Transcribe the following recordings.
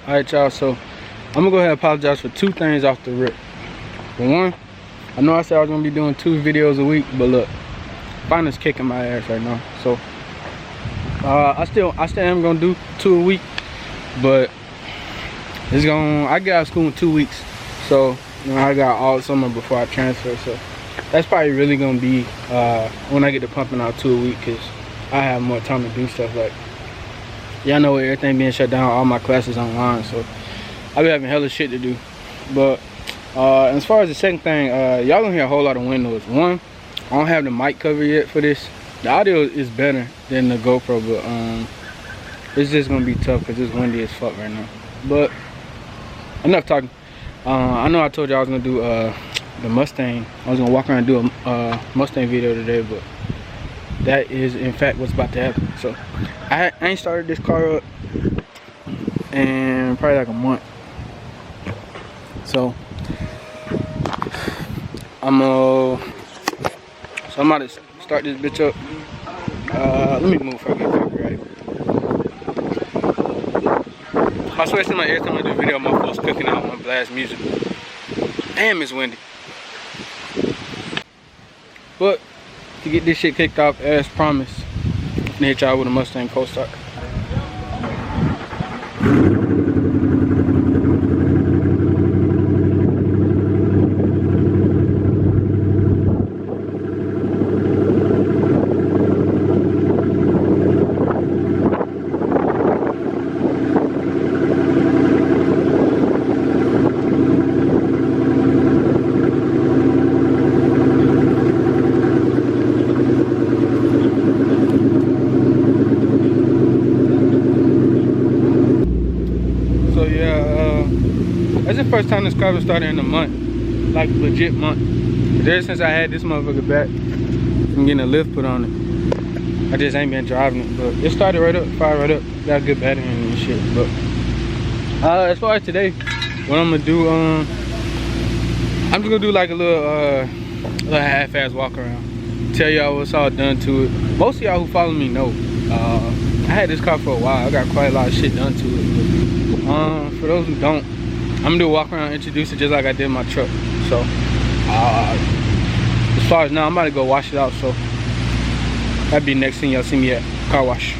Alright, y'all, so I'm gonna go ahead and apologize for 2 things off the rip. For one, I know I said I was gonna be doing 2 videos a week, but look, finance kicking my ass right now. So I still am gonna do 2 a week, but I get out of school in 2 weeks. So you know, I got all summer before I transfer, so that's probably really gonna be when I get to pumping out 2 a week, because I have more time to do stuff. Like, y'all know with everything being shut down, all my classes online, so I be having hella shit to do. But as far as the second thing, y'all gonna hear a whole lot of wind noise. One, I don't have the mic cover yet for this. The audio is better than the GoPro, but it's just gonna be tough because it's windy as fuck right now. But enough talking. I know I told you I was gonna do the Mustang. I was gonna walk around and do a Mustang video today, but that is in fact what's about to happen. So I ain't started this car up in probably like a month. So I'm about to start this bitch up. Let me move before I get copyrighted. I swear to my every time I do a video, my phone's cooking out my blast music. Damn, it's windy. But to get this shit kicked off as promised, I'm gonna hit y'all with a Mustang cold start. That's the first time this car was started in a month, like legit month. But ever since I had this motherfucker back from getting a lift put on it, I just ain't been driving it. But it started right up, fired right up, got a good battery and shit. But as far as today, what I'm gonna do, I'm just gonna do like a little half-ass walk around, tell y'all what's all done to it. Most of y'all who follow me know I had this car for a while. I got quite a lot of shit done to it. But for those who don't, I'm gonna do a walk around, introduce it just like I did my truck. So as far as now, I'm about to go wash it out, so that'd be the next thing y'all see me at, car wash.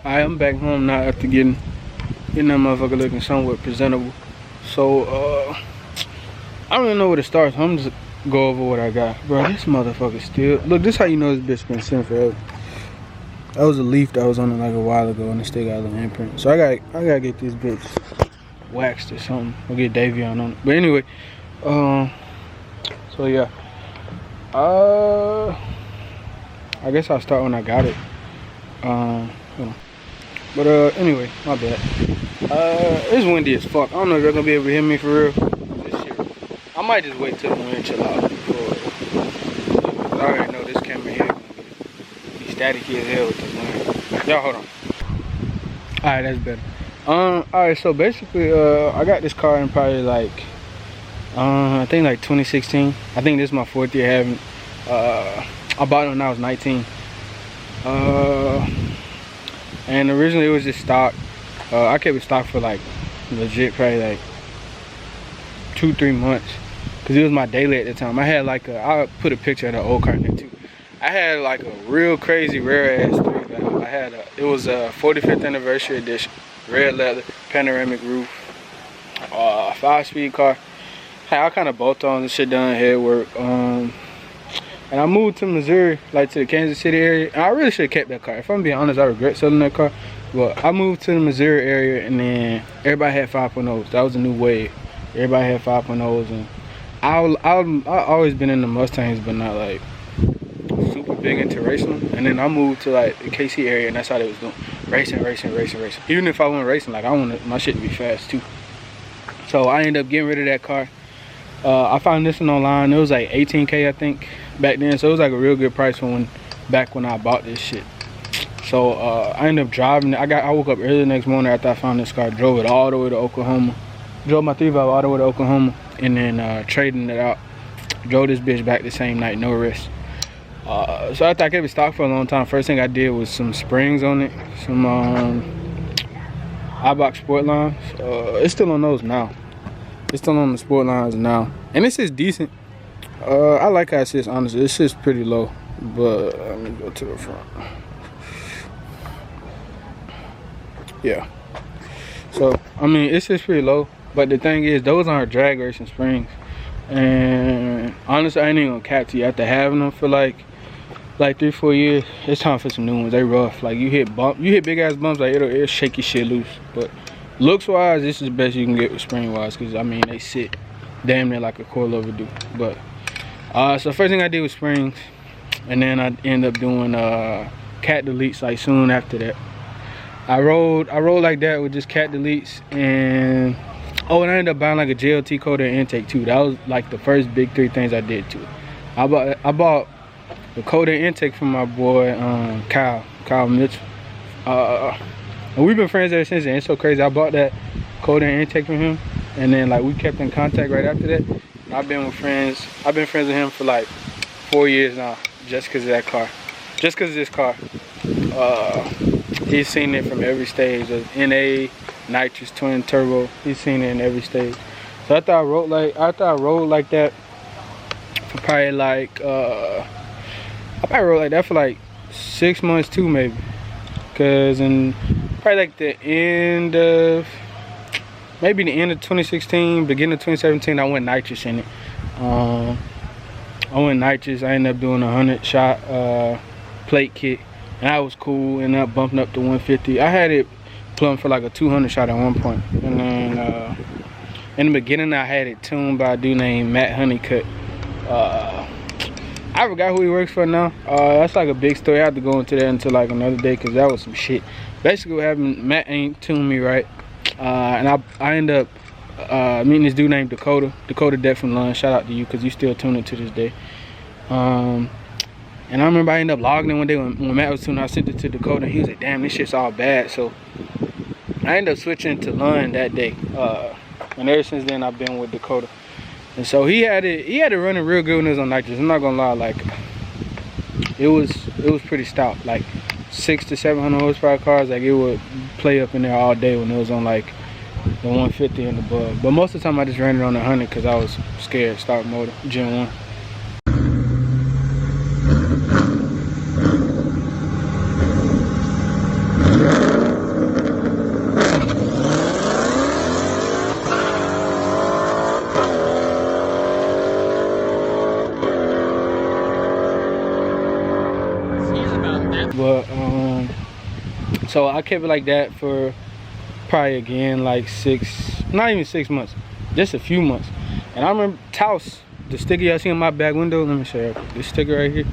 I'm back home now after getting that motherfucker looking somewhat presentable. So I don't even know where to start, so I'm just go over what I got. Bro, this motherfucker still, look, this how you know this bitch been sitting forever. That was a leaf that was on it like a while ago and it still got a little imprint. So I gotta get this bitch waxed or something. I'll get Davion on it. But anyway, so yeah. I guess I'll start when I got it. But anyway, my bad. It's windy as fuck. I don't know if y'all gonna be able to hear me for real. This shit, I might just wait till the wind chill out before. I already know this camera here gonna be staticky as hell with the wind. Y'all hold on. Alright, that's better. Alright, so basically I got this car in probably like I think like 2016. I think this is my 4th year having it. I bought it when I was 19. And originally it was just stock. I kept it stock for like legit probably like 2-3 months because it was my daily at the time. I had like I'll put a picture of the old car in there too. I had like a real crazy rare ass 3-valve. I had it was a 45th anniversary edition, red leather, panoramic roof, 5-speed car. Had all kind of bolt-ons and shit done, head work. And I moved to Missouri, like to the Kansas City area. And I really should have kept that car. If I'm being honest, I regret selling that car. But I moved to the Missouri area and then everybody had 5.0s. That was a new wave. Everybody had 5.0s and I always been in the Mustangs, but not like super big into racing. And then I moved to like the KC area and that's how they was doing. Racing. Even if I wasn't racing, like I wanted my shit to be fast too. So I ended up getting rid of that car. I found this one online. It was like 18K I think back then, so it was like a real good price for back when I bought this shit. So I ended up driving it. I woke up early the next morning after I found this car, drove it all the way to Oklahoma, drove my 3-valve all the way to Oklahoma, and then trading it out, drove this bitch back the same night, no risk. So after I kept it stock for a long time, first thing I did was some springs on it, some iBox sport lines. It's still on those now. It's still on the sport lines now, and this is decent. I like how it sits, honestly. It sits pretty low, but let me go to the front. Yeah. So, I mean, it sits pretty low, but the thing is, those aren't drag racing springs. And honestly, I ain't even gonna cap to you. After having them for like 3-4 years, it's time for some new ones. They rough. Like you hit big ass bumps, like it'll shake your shit loose. But looks wise, this is the best you can get with spring wise, because I mean they sit damn near like a coilover do. But so first thing I did was springs, and then I ended up doing cat deletes like soon after that. I rolled like that with just cat deletes, and I ended up buying like a JLT coder and intake too. That was like the first big 3 things I did too. I bought the coder and intake from my boy Kyle Mitchell. And we've been friends ever since, and it's so crazy. I bought that coder and intake from him, and then like we kept in contact right after that. And I've been friends with him for like 4 years now, just because of that car, just because of this car. He's seen it from every stage of NA, nitrous, twin turbo. He's seen it in every stage. So after I rode like that for probably like I probably rode like that for like 6 months too, maybe. Cause in probably like the end of 2016, beginning of 2017, I went nitrous in it. I went nitrous. I ended up doing a 100 shot plate kit, and that was cool. Ended up bumping up to 150. I had it plumbed for like a 200 shot at one point, and then in the beginning I had it tuned by a dude named Matt Honeycutt. I forgot who he works for now. That's like a big story. I have to go into that until like another day, because that was some shit. Basically what happened, Matt ain't tuned me right, and I end up meeting this dude named Dakota Deck from Lund. Shout out to you, because you still tuning to this day. And I remember I ended up logging in one day when Matt was tuning. I sent it to Dakota, and he was like, damn, this shit's all bad. So I ended up switching to Lund that day, and ever since then I've been with Dakota. And so he had it running real good when it was on nitrous. I'm not gonna lie, like it was pretty stout, like 600 to 700 horsepower cars. Like it would play up in there all day when it was on like the 150 and above. But most of the time I just ran it on 100 because I was scared. Start motor, Gen 1. But so I kept it like that for probably again like not even 6 months, just a few months. And I remember Taos, the sticker y'all see in my back window. Let me show you this sticker right here.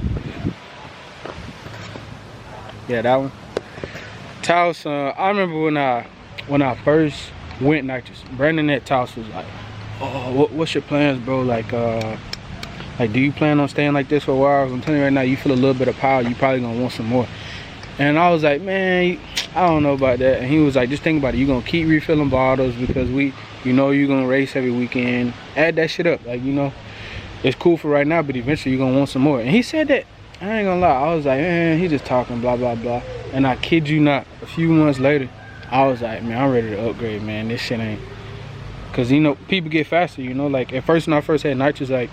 Yeah, that one. Taos, I remember when I first went nitrous, Brandon at Taos was like, "Oh, what's your plans, bro? Like do you plan on staying like this for a while? I'm telling you right now, you feel a little bit of power, you probably gonna want some more." And I was like, man, I don't know about that. And he was like, just think about it. You're gonna keep refilling bottles because you know you're gonna race every weekend. Add that shit up. Like, you know, it's cool for right now, but eventually you're gonna want some more. And he said that. I ain't gonna lie. I was like, man, he just talking blah blah blah. And I kid you not, a few months later, I was like, man, I'm ready to upgrade, man. This shit ain't. Cause you know, people get faster, you know. Like at first when I first had nitrous, like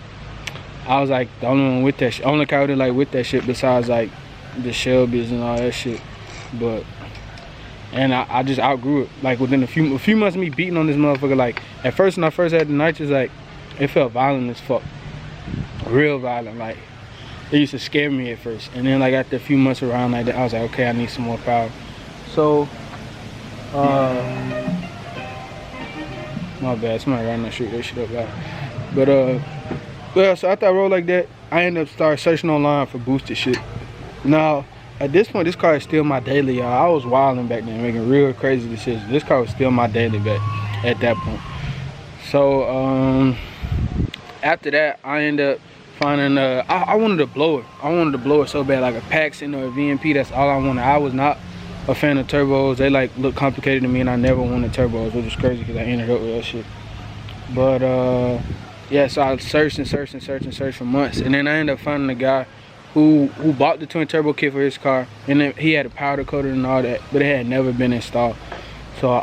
I was like the only one with that shit. Only coyote like with that shit besides like the Shelby's and all that shit. But and I just outgrew it. Like within a few months of me beating on this motherfucker. Like at first when I first had the nitrous, like it felt violent as fuck. Real violent. Like it used to scare me at first. And then like after a few months around like that, I was like, okay, I need some more power. So my bad, somebody riding that shit up loud. But well, so after I rolled like that, I ended up starting searching online for boosted shit. Now, at this point, this car is still my daily, y'all. I was wilding back then, making real crazy decisions. This car was still my daily back at that point. So, after that, I ended up finding, I wanted a blower. I wanted a blower so bad, like a Paxton or a VMP. That's all I wanted. I was not a fan of turbos. They like look complicated to me, and I never wanted turbos, which is crazy because I ended up with that shit. But, yeah, so I searched for months. And then I ended up finding a guy who bought the twin turbo kit for his car, and then he had a powder coater and all that, but it had never been installed. So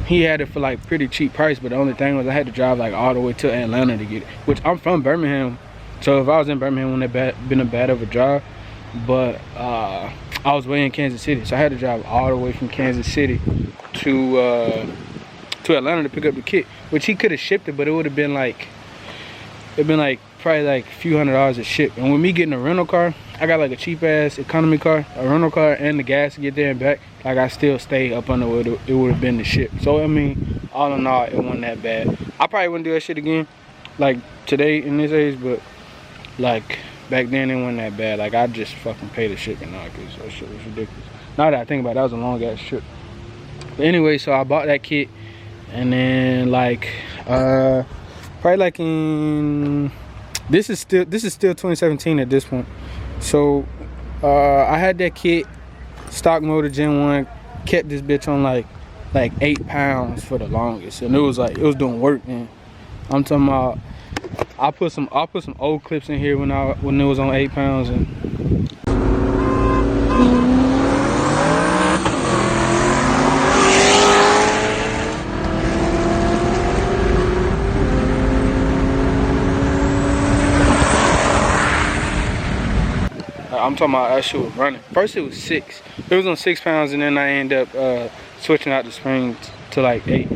he had it for like pretty cheap price, but the only thing was I had to drive like all the way to Atlanta to get it, which I'm from Birmingham, so if I was in Birmingham, wouldn't have been a bad of a drive. But I was way in Kansas City, so I had to drive all the way from Kansas City to Atlanta to pick up the kit, which he could have shipped it, but it would have been like probably like a few $100s to ship. And with me getting a rental car, I got like a cheap ass economy car, a rental car, and the gas to get there and back. Like I still stay up under what it would have been to ship. So I mean, all in all, it wasn't that bad. I probably wouldn't do that shit again, like today in this age, but like back then it wasn't that bad. Like I just fucking paid the shipping now because that shit was ridiculous. Now that I think about it, that was a long ass trip. But anyway, so I bought that kit, and then like probably like in this is still 2017 at this point. So I had that kit, stock motor Gen 1, kept this bitch on like 8 pounds for the longest, and it was doing work, man. I'm talking about I put some old clips in here when it was on 8 pounds, and I'm talking about that shit was running. First it was 6. It was on 6 pounds, and then I ended up switching out the springs to like 8.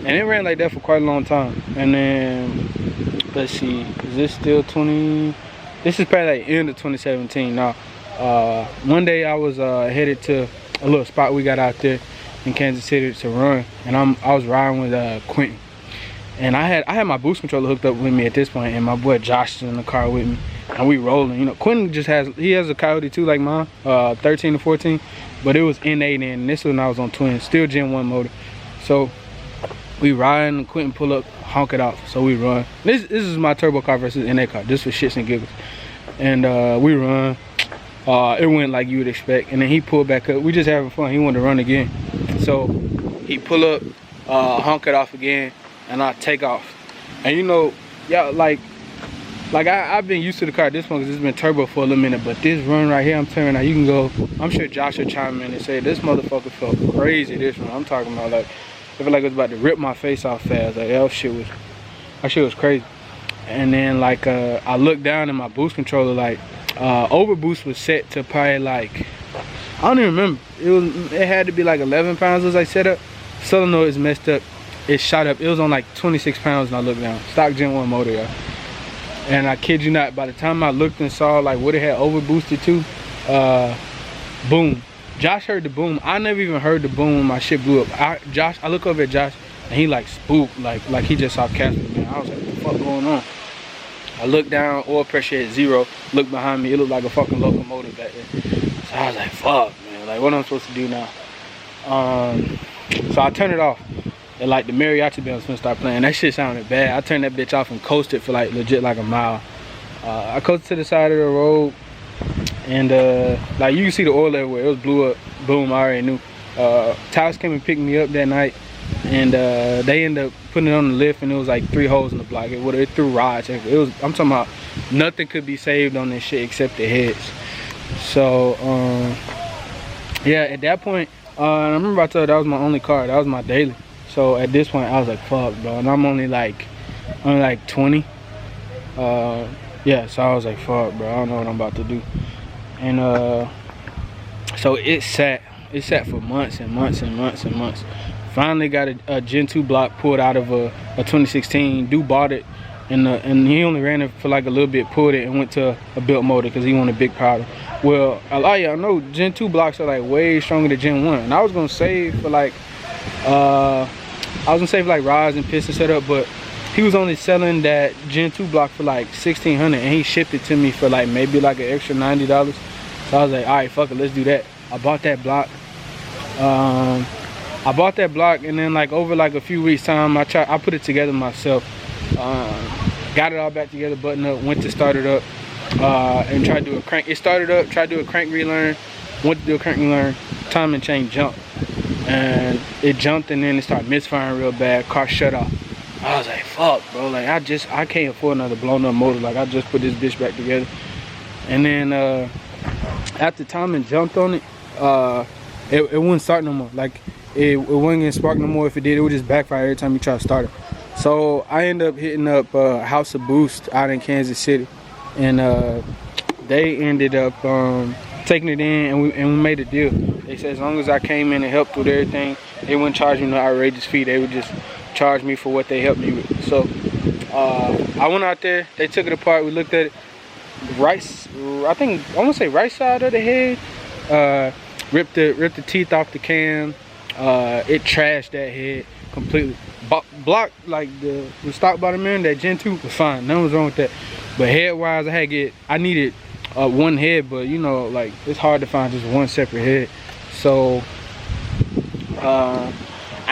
And it ran like that for quite a long time. And then, let's see, is this still 20? This is probably like end of 2017 now. One day I was headed to a little spot we got out there in Kansas City to run. And I was riding with Quentin. And I had my boost controller hooked up with me at this point, and my boy Josh is in the car with me. And we rolling, you know. Quentin has a Coyote too, like mine, 13 to 14, but it was N8 and this one I was on twin, still Gen 1 motor. So we riding, and Quentin pull up, honk it off, so we run. This is my turbo car versus N8 car, just for shits and giggles. And we run, it went like you would expect, and then he pulled back up. We just having fun, he wanted to run again. So he pull up, honk it off again, and I take off. And you know, y'all, like I've been used to the car at this point because it's been turbo for a little minute, but this run right here, I'm telling you now, you can go, I'm sure Josh will chime in and say, this motherfucker felt crazy this run. I'm talking about like, I feel like it was about to rip my face off fast. Like that shit was crazy. And then like, I looked down at my boost controller, like overboost was set to probably like, I don't even remember. It had to be like 11 pounds as I set up. Solenoid is messed up. It shot up. It was on like 26 pounds and I looked down. Stock Gen 1 motor, y'all. And I kid you not, by the time I looked and saw like what it had overboosted to, boom. Josh heard the boom. I never even heard the boom when my shit blew up. I look over at Josh and he like spooked, like he just saw Casper, man. I was like, what the fuck going on? I looked down, oil pressure at 0. Looked behind me, it looked like a fucking locomotive back there. So I was like, fuck, man. Like, what am I supposed to do now? So I turned it off. And like the mariachi band was gonna start playing. That shit sounded bad. I turned that bitch off and coasted for like legit like a mile. I coasted to the side of the road, and like you can see the oil everywhere. It was blew up. Boom, I already knew. Towers came and picked me up that night, and they ended up putting it on the lift, and it was like 3 holes in the block. It threw rods. It was, I'm talking about nothing could be saved on this shit except the heads. So yeah, at that point, I remember I told you that was my only car. That was my daily. So at this point, I was like, fuck, bro. And I'm only like 20. Yeah, so I was like, fuck, bro. I don't know what I'm about to do. And so it sat for months and months and months and months. Finally got a Gen 2 block pulled out of a 2016. Dude bought it, and he only ran it for like a little bit, pulled it, and went to a built motor because he wanted a big powder. Well, a lot of y'all know Gen 2 blocks are like way stronger than Gen 1. And I was gonna save for like rods and piston setup, but he was only selling that Gen 2 block for like $1,600, and he shipped it to me for like maybe like an extra $90. So I was like, all right, fuck it, let's do that. I bought that block. And then like over like a few weeks time, I put it together myself. Got it all back together, button up, went to start it up, and tried to do a crank. It started up, tried to do a crank relearn, went to do a crank relearn, timing chain jumped. And it jumped, and then it started misfiring real bad. Car shut off. I was like, fuck, bro. Like, I can't afford another blown up motor. Like, I just put this bitch back together. And then after timing jumped on it, it wouldn't start no more. Like, it wasn't gonna spark no more. If it did, it would just backfire every time you try to start it. So I ended up hitting up House of Boost out in Kansas City, and they ended up taking it in, and we made a deal. They said as long as I came in and helped with everything, they wouldn't charge me no outrageous fee. They would just charge me for what they helped me with. So I went out there, they took it apart, we looked at it. I want to say right side of the head, ripped the teeth off the cam. It trashed that head completely. Block, like the stock bottom end, that Gen 2 was fine, nothing was wrong with that. But head wise, I needed one head, but you know, like it's hard to find just one separate head. So I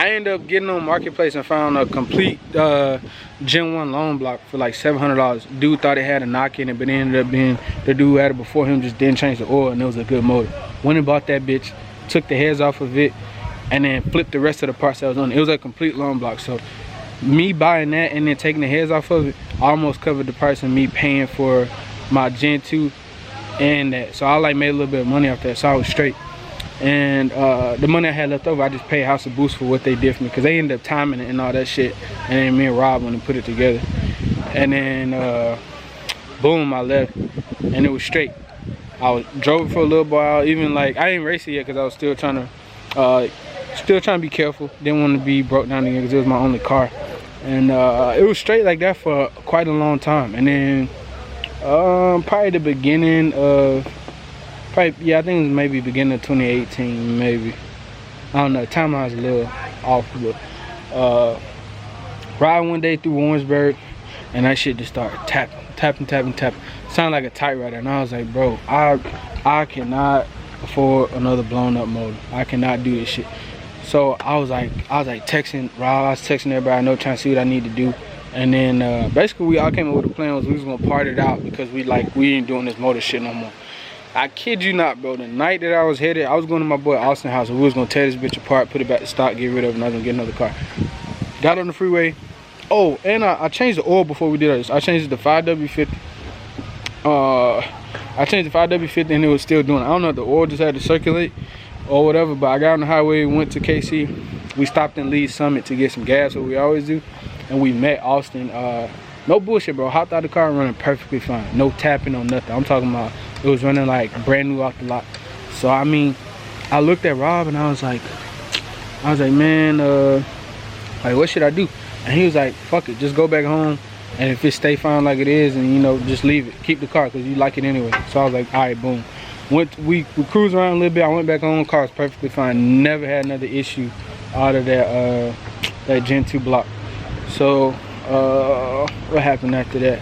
ended up getting on Marketplace and found a complete Gen 1 long block for like $700. Dude thought it had a knock in it, but it ended up being the dude who had it before him just didn't change the oil, and it was a good motor. Went and bought that bitch, took the heads off of it, and then flipped the rest of the parts that was on it. It was a complete long block. So me buying that and then taking the heads off of it almost covered the price of me paying for my Gen 2 and that. So I like made a little bit of money off that, so I was straight. And the money I had left over, I just paid House of Boost for what they did for me, because they ended up timing it and all that shit, and then me and Rob went and put it together. And then boom, I left, and it was straight. I drove it for a little while. Even like I didn't race it yet because I was still trying to be careful. Didn't want to be broke down again because it was my only car. And it was straight like that for quite a long time. And then probably the beginning of I think it was maybe beginning of 2018, maybe. I don't know, timeline's a little off, but riding one day through Warrensburg, and that shit just started tapping. Sounded like a typewriter, and I was like, bro, I cannot afford another blown up motor. I cannot do this shit. So I was like texting Rob, I was texting everybody I know, trying to see what I need to do. And then basically we all came up with a plan was we was gonna part it out, because we ain't doing this motor shit no more. I kid you not, bro. The night that I was headed, I was going to my boy Austin's house, and we was gonna tear this bitch apart, put it back to stock, get rid of it, and I was gonna get another car. Got on the freeway. Oh, and I changed the oil before we did this. I changed it to 5W50. I changed the 5W50 and it was still doing it. I don't know if the oil just had to circulate or whatever, but I got on the highway, went to KC. We stopped in Lee's Summit to get some gas, what we always do, and we met Austin. No bullshit, bro. Hopped out the car and running perfectly fine. No tapping, no nothing. I'm talking about it was running like brand new off the lot. So I mean, I looked at Rob and I was like, man, like what should I do? And he was like, fuck it, just go back home, and if it stay fine like it is, and you know, just leave it, keep the car, because you like it anyway. So I was like, all right, boom. We cruised around a little bit. I went back on, car was perfectly fine. Never had another issue out of that that Gen 2 block. So what happened after that?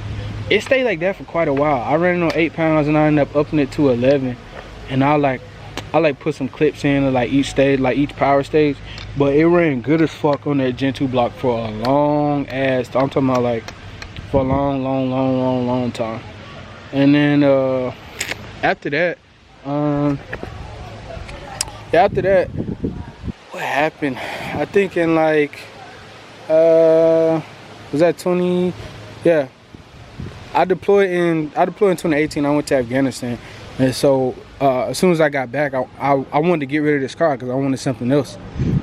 It stayed like that for quite a while. I ran it on 8 pounds and I ended up upping it to 11. And I put some clips in like each stage, like each power stage. But it ran good as fuck on that Gen 2 block for a long ass. I'm talking about like for a long time. And then after that, what happened? I think in like was that 20? Yeah. I deployed in 2018. I went to Afghanistan, and so as soon as I got back, I wanted to get rid of this car because I wanted something else.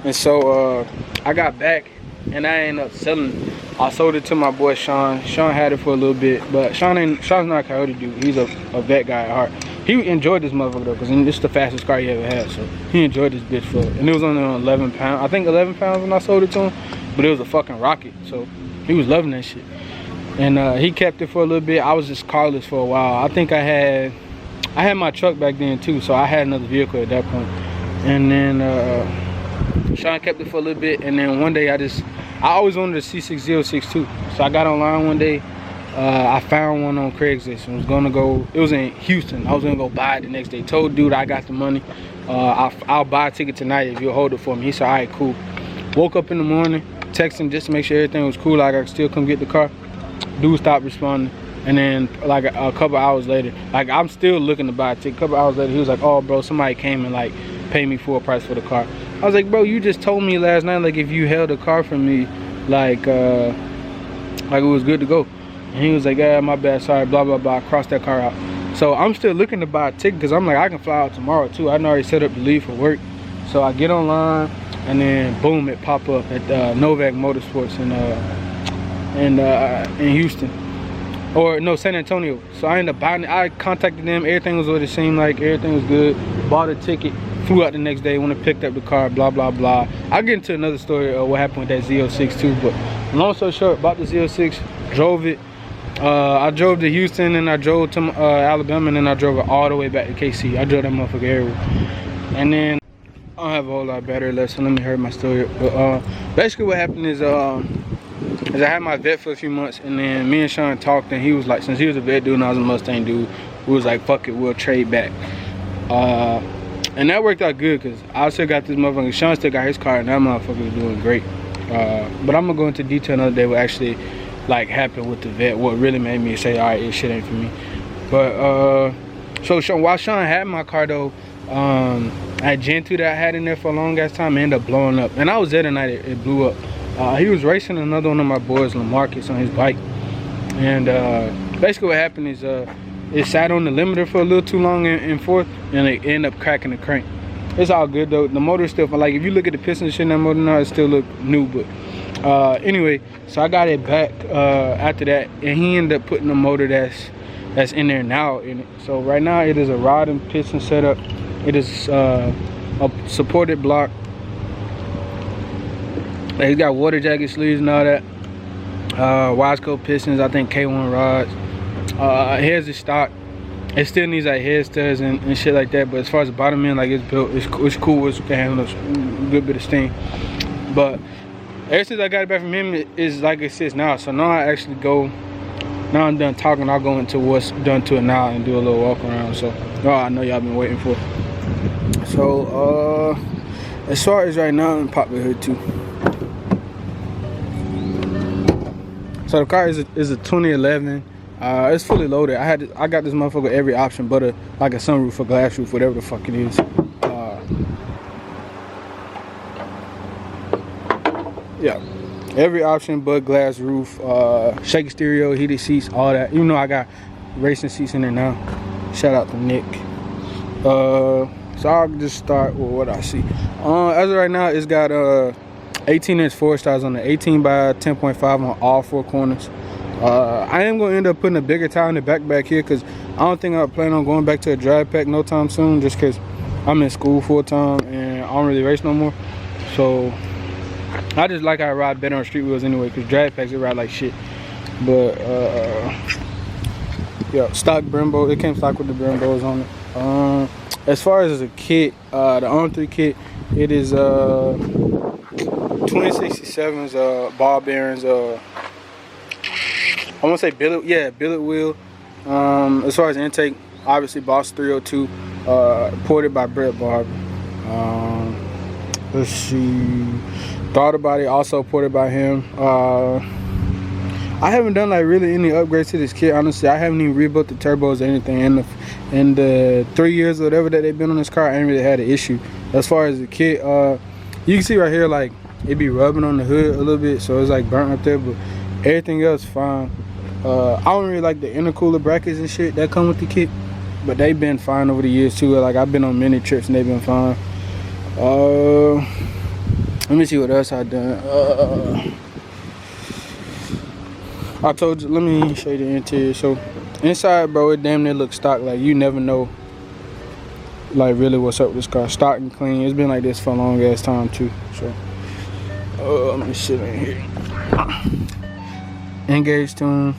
And so I got back, and I ended up selling it. I sold it to my boy Sean. Sean had it for a little bit, but Sean's not a Coyote dude. He's a vet guy at heart. He enjoyed this motherfucker though, because it's the fastest car he ever had. So he enjoyed this bitch for it. And it was only on 11 pounds. I think 11 pounds when I sold it to him, but it was a fucking rocket. So he was loving that shit. And he kept it for a little bit. I was just carless for a while. I think I had my truck back then too, so I had another vehicle at that point. And then Sean kept it for a little bit, and then one day I always wanted a C6062. So I got online one day. I found one on Craigslist and was gonna go. It was in Houston. I was gonna go buy it the next day. Told dude I got the money. I'll buy a ticket tonight if you'll hold it for me. He said, all right, cool. Woke up in the morning, texted him just to make sure everything was cool, like I could still come get the car. Dude stopped responding, and then like a couple hours later, like I'm still looking to buy a ticket. A couple hours later, he was like, "Oh, bro, somebody came and like paid me full price for the car." I was like, "Bro, you just told me last night like if you held the car for me, like it was good to go." And he was like, "Yeah, my bad, sorry, blah blah blah." I crossed that car out. So I'm still looking to buy a ticket because I'm like, I can fly out tomorrow too. I already set up to leave for work. So I get online, and then boom, it pop up at Novak Motorsports in Houston, or no, San Antonio. So I ended up buying it. I contacted them. Everything was what it seemed like. Everything was good. Bought a ticket. Flew out the next day. Went and picked up the car. Blah blah blah. I'll get into another story of what happened with that Z06 too. But long story short, bought the Z06. Drove it. I drove to Houston, and I drove to Alabama, and then I drove it all the way back to KC. I drove that motherfucker everywhere. And then I don't have a whole lot of battery left, so let me hurry my story. But basically what happened is I had my vet for a few months, and then me and Sean talked, and he was like, since he was a vet dude and I was a Mustang dude, we was like, fuck it, we'll trade back. And that worked out good, because I still got this motherfucker. Sean still got his car, and that motherfucker was doing great. But I'm gonna go into detail another day what actually like happened with the vet, what really made me say, all right, this shit ain't for me. But so while Sean had my car though, I had Gen 2 that I had in there for a long ass time, it ended up blowing up. And I was there the night it blew up. He was racing another one of my boys, Lamarcus, on his bike. And basically what happened is it sat on the limiter for a little too long in fourth, and it ended up cracking the crank. It's all good though. The motor still, like if you look at the piston shit in that motor now, it still look new. But anyway, so I got it back after that, and he ended up putting the motor that's in there now in it. So right now it is a rod and piston setup. It is a supported block. He's got water jacket sleeves and all that. Wiseco pistons, I think K1 rods. Here's the stock. It still needs like head studs and shit like that, but as far as the bottom end, like it's built, it's cool. It can handle a good bit of steam. But ever since I got it back from him, it's like it sits now. So now I actually go. Now I'm done talking. I'll go into what's done to it now and do a little walk around. So I know y'all been waiting for. So as far as right now, I'm pop the hood too. So the car is a 2011. It's fully loaded. I got this motherfucker every option but like a sunroof, a glass roof, whatever the fuck it is. Yeah, every option but glass roof, shaky stereo, heated seats, all that. You know I got racing seats in there now. Shout out to Nick. So I'll just start with what I see. As of right now, it's got 18-inch forward stars on the 18 by 10.5 on all four corners. I am going to end up putting a bigger tire in the back here, because I don't think I plan on going back to a drag pack no time soon, just because I'm in school full time and I don't really race no more. So I just like how I ride better on street wheels anyway, because drag packs, they ride like shit. But yeah, stock Brembo. It came stock with the Brembos on it. As far as a kit, the on-3 kit, it is Twin 67s, ball bearings, I want to say billet wheel. As far as intake, obviously Boss 302, ported by Brett Barber. Let's see, throttle body also ported by him. I haven't done like really any upgrades to this kit, honestly. I haven't even rebuilt the turbos or anything. In the 3 years or whatever that they've been on this car, I ain't really had an issue. As far as the kit, you can see right here, like, it be rubbing on the hood a little bit, so it's like burnt up there, but everything else fine. I don't really like the intercooler brackets and shit that come with the kit, but they've been fine over the years too. Like, I've been on many trips and they've been fine. Let me see what else I done. I told you, let me show you the interior. So inside, bro, it damn near looks stock. Like, you never know, like, really what's up with this car. Stock and clean. It's been like this for a long ass time too. So let me sit in here. Engage tune.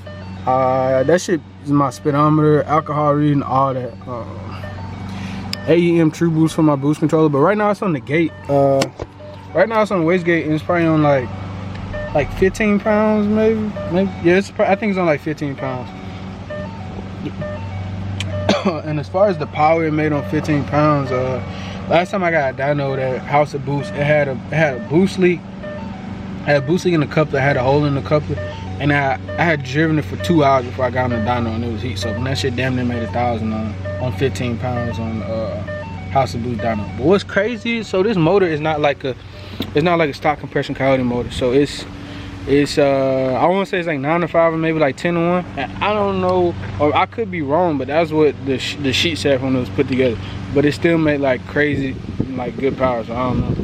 That shit is my speedometer, alcohol reading, all that. AEM True Boost for my boost controller, but right now it's on the gate. Right now it's on the waist gate, and it's probably on like 15 pounds, maybe. Yeah, I think it's on like 15 pounds. And as far as the power it made on 15 pounds, last time I got a dyno that House of Boost, it had a boost leak. I had a boost leak in the coupler, I had a hole in the coupler, and I had driven it for 2 hours before I got on the dyno, and it was heat soaked. And that shit damn near made 1,000 on 15 pounds on House of Boost dyno. But what's crazy is, so this motor is not like a stock compression Coyote motor. So it's I want to say it's like 9 to 5 or maybe like 10 to 1. And I don't know, or I could be wrong, but that's what the sheet said when it was put together. But it still made like crazy, like good power. So I don't know.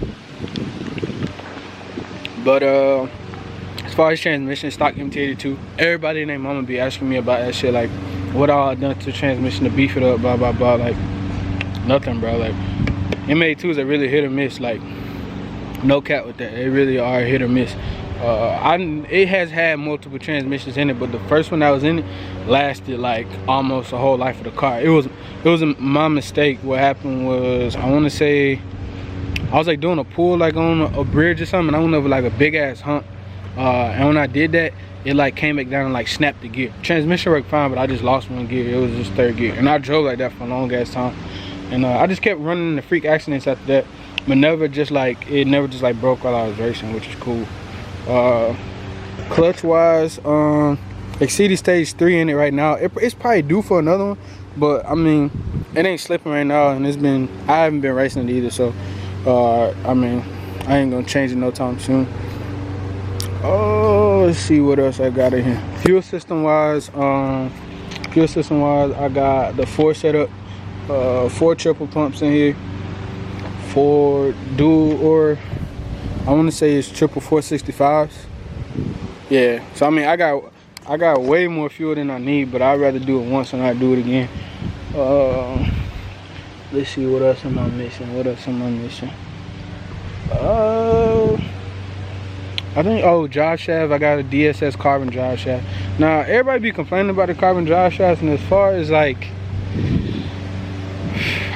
But as far as transmission, stock MT82, everybody and their mama be asking me about that shit, like what all I done to the transmission to beef it up, blah blah blah. Like nothing, bro. Like M82s are really hit or miss. Like no cap with that, they really are hit or miss. It has had multiple transmissions in it, but the first one that was in it lasted like almost the whole life of the car. It was my mistake. What happened was, I want to say I was like doing a pull like on a bridge or something, and I went over like a big ass hump, and when I did that, it like came back down and like snapped the gear. Transmission worked fine, but I just lost one gear. It was just third gear, and I drove like that for a long ass time, and I just kept running into freak accidents after that, but it never just like broke while I was racing, which is cool. Clutch wise, exceeded stage 3 in it right now. It's probably due for another one, but I mean, it ain't slipping right now, and I haven't been racing it either, so I mean, I ain't gonna change it no time soon. Let's see what else I got in here. Fuel system wise, I got the 4 setup, 4 triple pumps in here, 4 dual, or I want to say it's triple 465s. Yeah, so I mean, I got way more fuel than I need, but I'd rather do it once and not do it again. Let's see, what else am I missing? I think, drive shaft. I got a DSS carbon drive shaft. Now, everybody be complaining about the carbon drive shafts, and as far as like,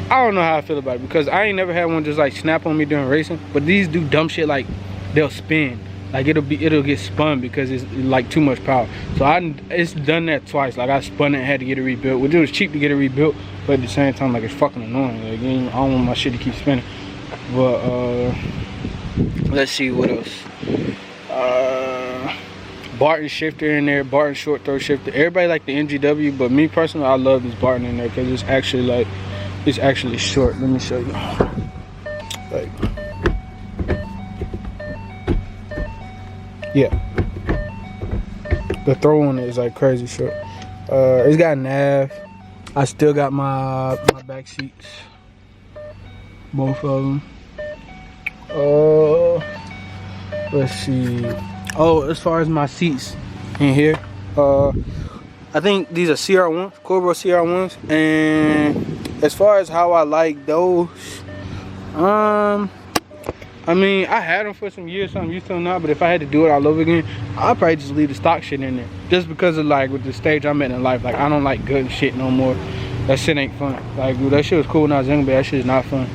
I don't know how I feel about it, because I ain't never had one just like snap on me during racing, but these do dumb shit, like they'll spin. Like it'll get spun because it's like too much power. So it's done that twice. Like I spun it and had to get it rebuilt, which it was cheap to get it rebuilt, but at the same time, like, it's fucking annoying. Like, I don't want my shit to keep spinning. But let's see what else. Barton shifter in there, Barton short throw shifter. Everybody like the NGW, but me personally, I love this Barton in there because it's actually like, it's actually short. Let me show you. Like, yeah, the throw on it is like crazy short. It's got nav. I still got my back seats, both of them. Let's see. As far as my seats in here, I think these are CR1s, Corbeau CR1s, and as far as how I like those, I mean, I had them for some years, so I'm used to them now, but if I had to do it all over again, I'd probably just leave the stock shit in there. Just because of, like, with the stage I'm at in life, like, I don't like gutting shit no more. that shit ain't fun. Like, dude, that shit was cool when I was younger, but that shit is not fun.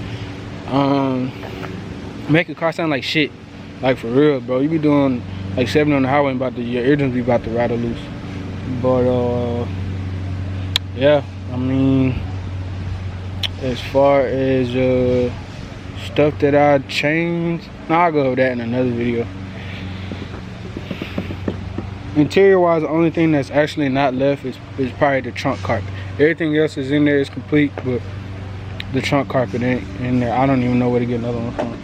Make a car sound like shit. Like, for real, bro. You be doing like 70 on the highway and your eardrums be about to rattle loose. But yeah, I mean, as far as stuff that I changed, I'll go over that in another video. Interior wise, the only thing that's actually not left is probably the trunk carpet. Everything else is in there, it's complete, but the trunk carpet ain't in there. I don't even know where to get another one from.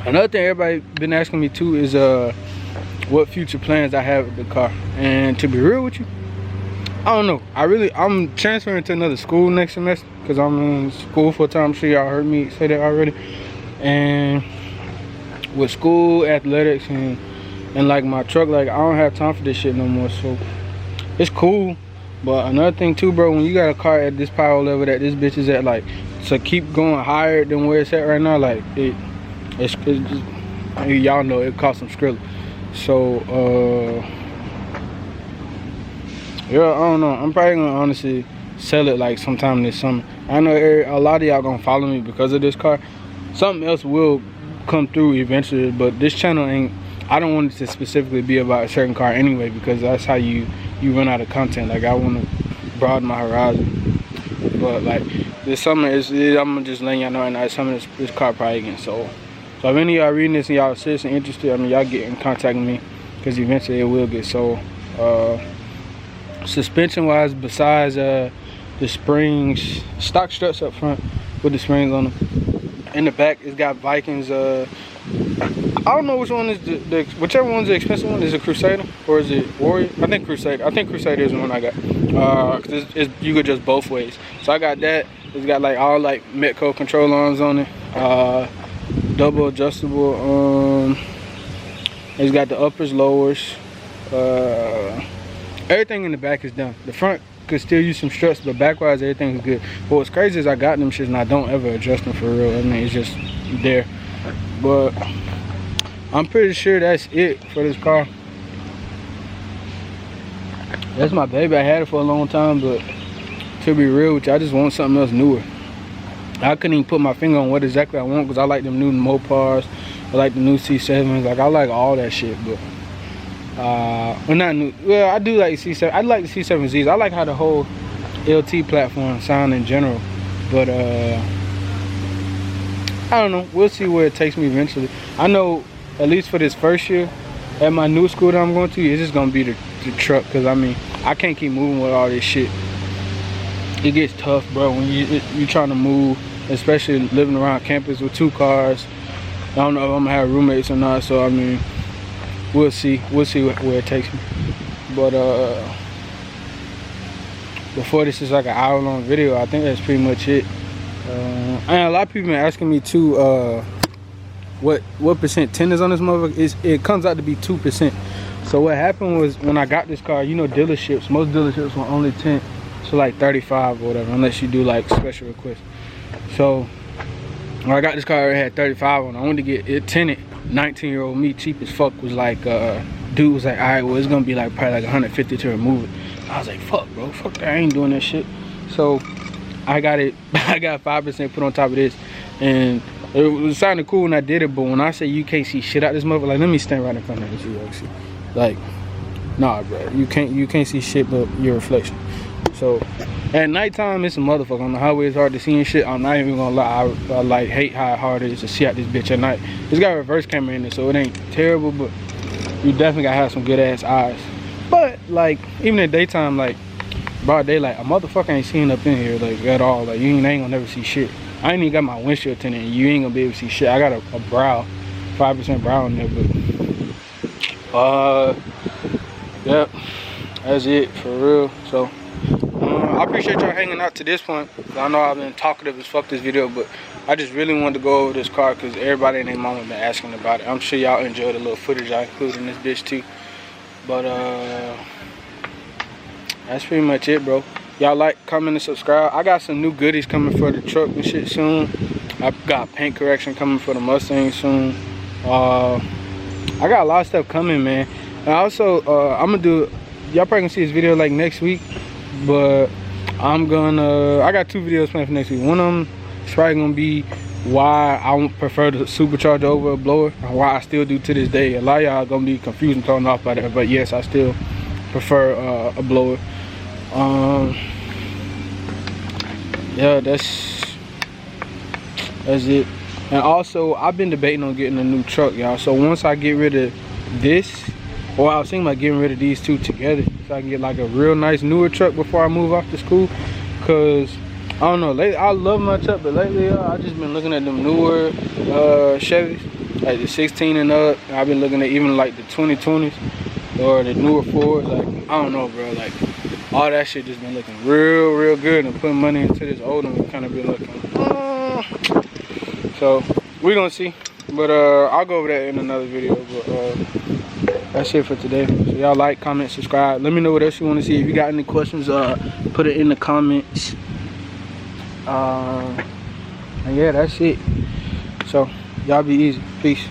Another thing everybody been asking me too is what future plans I have with the car. And to be real with you, I don't know. I'm transferring to another school next semester because I'm in school full time. I'm sure y'all heard me say that already. And with school, athletics, and like my truck, like I don't have time for this shit no more. So it's cool. But another thing too, bro, when you got a car at this power level that this bitch is at, like, to keep going higher than where it's at right now, like it's just, y'all know it costs some skrilla. So yeah, I don't know. I'm probably gonna honestly sell it like sometime this summer. I know a lot of y'all gonna follow me because of this car. Something else will come through eventually, but this channel ain't. I don't want it to specifically be about a certain car anyway, because that's how you run out of content. Like, I want to broaden my horizon. But like this summer I'm just letting y'all know right now, this summer this car probably getting sold. So if any of y'all reading this and y'all seriously interested, I mean, y'all get in contact with me, because eventually it will get sold. Suspension wise, besides the springs, stock struts up front with the springs on them. In the back, it's got Vikings. I don't know which one is whichever one's the expensive one. Is it Crusader or is it Warrior? I think Crusader. I think Crusader is the one I got. Cause you could just both ways. So I got that. It's got like all like Metco control arms on it. Double adjustable. It's got the uppers, lowers. Everything in the back is done. The front could still use some struts, but backwise everything is good. But what's crazy is I got them shits and I don't ever adjust them for real. I mean, it's just there. But I'm pretty sure that's it for this car. That's my baby. I had it for a long time, but to be real with you, I just want something else newer. I couldn't even put my finger on what exactly I want, because I like them new Mopars. I like the new C7s. Like, I like all that shit, but well, not new. Well, I do like C7. I like the C7Zs. I like how the whole LT platform sound in general, but I don't know. We'll see where it takes me eventually. I know, at least for this first year at my new school that I'm going to, it's just gonna be the truck, because I mean, I can't keep moving with all this shit. It gets tough, bro, when you trying to move, especially living around campus with 2 cars. I don't know if I'm gonna have roommates or not, so I mean, we'll see where it takes me. But before this is like an hour-long video, I think that's pretty much it. And a lot of people been asking me too, what percent tint is on this motherfucker. It comes out to be 2%. So what happened was, when I got this car, you know, dealerships, most dealerships will only tint to like 35 or whatever, unless you do like special requests. So when I got this car, it had 35 on it. I wanted to get it tinted. 19-year-old me, cheap as fuck, was like, dude was like, all right, well, it's gonna be like probably like 150 to remove it. I was like, fuck, bro, fuck that, I ain't doing that shit. So I got 5% put on top of this, and it was sounding cool when I did it, but when I say you can't see shit out this motherfucker, like, let me stand right in front of this, you actually, like, nah, bro, you can't see shit but your reflection. So at nighttime, it's a motherfucker. On the highway, it's hard to see and shit. I'm not even gonna lie, I like hate how hard it is to see out this bitch at night. It's got a reverse camera in it, so it ain't terrible, but you definitely gotta have some good ass eyes. But like, even in daytime, like broad daylight, a motherfucker ain't seeing up in here like at all. Like, you ain't gonna never see shit. I ain't even got my windshield tinted, and you ain't gonna be able to see shit. I got a brow, 5% brow in there, but yep, that's it for real. So I appreciate y'all hanging out to this point. I know I've been talkative as fuck this video, but I just really wanted to go over this car because everybody and their mama been asking about it. I'm sure y'all enjoyed the little footage I included in this bitch too. But that's pretty much it, bro. Y'all like, comment, and subscribe. I got some new goodies coming for the truck and shit soon. I got paint correction coming for the Mustang soon. I got a lot of stuff coming, man. And also, I'm gonna do, y'all probably gonna see this video like next week, but I'm gonna, I got 2 videos planned for next week. One of them is probably gonna be why I prefer the supercharger over a blower, why I still do to this day. A lot of y'all gonna be confused and thrown off by that, but yes, I still prefer a blower. Yeah, that's it. And also, I've been debating on getting a new truck, y'all. So once I get rid of this, or I was thinking about getting rid of these 2 together, so I can get like a real nice newer truck before I move off to school. Cause I don't know, lately I love my truck, but lately I just been looking at them newer Chevys, like the 16 and up. I've been looking at even like the 2020s or the newer Fords. Like, I don't know, bro. Like, all that shit just been looking real good, and putting money into this old one kind of been looking. So we're gonna see, but I'll go over that in another video. But that's it for today. So y'all like, comment, subscribe. Let me know what else you want to see. If you got any questions, put it in the comments. And yeah, that's it. So y'all be easy. Peace.